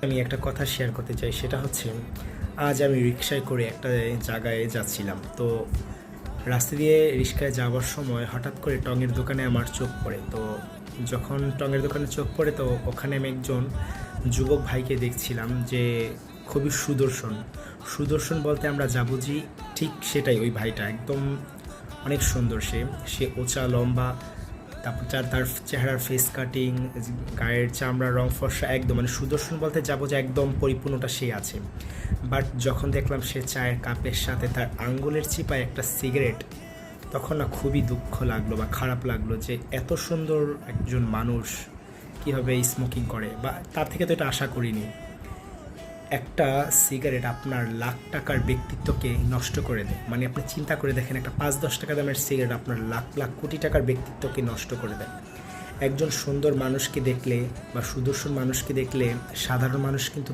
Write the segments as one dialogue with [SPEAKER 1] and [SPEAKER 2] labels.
[SPEAKER 1] আমি একটা কথা শেয়ার করতে চাই, সেটা হচ্ছে আজ আমি রিক্সায় করে একটা জায়গায় যাচ্ছিলাম। তো রাস্তা দিয়ে রিক্সায় যাওয়ার সময় হঠাৎ করে টঙের দোকানে আমার চোখ পড়ে। তো যখন টঙের দোকানে চোখ পড়ে, তো ওখানে আমি একজন যুবক ভাইকে দেখছিলাম যে খুবই সুদর্শন। সুদর্শন বলতে আমরা যা বুঝি ঠিক সেটাই। ওই ভাইটা একদম অনেক সুন্দর। সে উঁচা লম্বা, তারপর তার চেহারার ফেস কাটিং, গায়ের চামড়া, রং ফর্সা, একদম মানে সুদর্শন বলতে যাবো যে একদম পরিপূর্ণটা সে আছে। বাট যখন দেখলাম সে চায়ের কাপের সাথে তার আঙ্গুলের চিপায় একটা সিগারেট, তখন না খুবই দুঃখ লাগলো বা খারাপ লাগলো যে এত সুন্দর একজন মানুষ কীভাবে স্মোকিং করে, বা তার থেকে তো এটা আশা করিনি। একটা সিগারেট আপনার লাখ টাকার ব্যক্তিত্বকে নষ্ট করে দেয়। মানে আপনি চিন্তা করে দেখেন, একটা 5-10 টাকা দামের সিগারেট আপনার লাখ লাখ কোটি টাকার ব্যক্তিত্বকে নষ্ট করে দেয়। একজন সুন্দর মানুষকে দেখলে বা সুদর্শন মানুষকে দেখলে সাধারণ মানুষ কিন্তু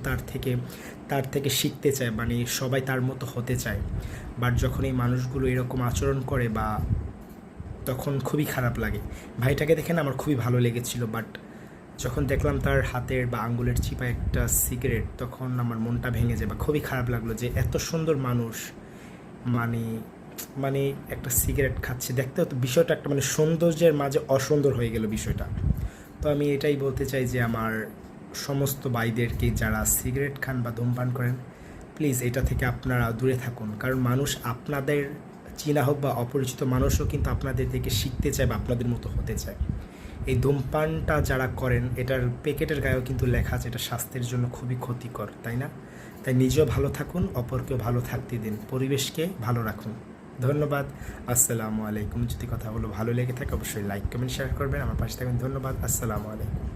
[SPEAKER 1] তার থেকে শিখতে চায়, মানে সবাই তার মতো হতে চায়। বাট যখন এই মানুষগুলো এরকম আচরণ করে বা তখন খুবই খারাপ লাগে। ভাইটাকে দেখে না আমার খুবই ভালো লেগেছিল, বাট যখন দেখলাম তার হাতের বা আঙ্গুলের চিপায় একটা সিগারেট, তখন আমার মনটা ভেঙে যায় বা খুবই খারাপ লাগলো যে এত সুন্দর মানুষ মানে মানে একটা সিগারেট খাচ্ছে। দেখতেও তো বিষয়টা একটা মানে সৌন্দর্যের মাঝে অসুন্দর হয়ে গেল বিষয়টা। তো আমি এটাই বলতে চাই যে আমার সমস্ত ভাইদেরকে যারা সিগারেট খান বা ধূমপান করেন, প্লিজ এটা থেকে আপনারা দূরে থাকুন। কারণ মানুষ আপনাদের চেনা হোক বা অপরিচিত মানুষও কিন্তু আপনাদের থেকে শিখতে চায় বা আপনাদের মতো হতে চায়। এই ধূমপানটা যারা করেন, এটার প্যাকেটের গায়েও কিন্তু লেখা আছে এটা স্বাস্থ্যের জন্য খুবই ক্ষতিকর, তাই না? তাই নিজেও ভালো থাকুন, অপরকেও ভালো থাকতে দিন, পরিবেশকে ভালো রাখুন। ধন্যবাদ। আসসালামু আলাইকুম। যদি কথাগুলো ভালো লেগে থাকে অবশ্যই লাইক, কমেন্ট, শেয়ার করবেন, আমার পাশে থাকবেন। ধন্যবাদ। আসসালামু আলাইকুম।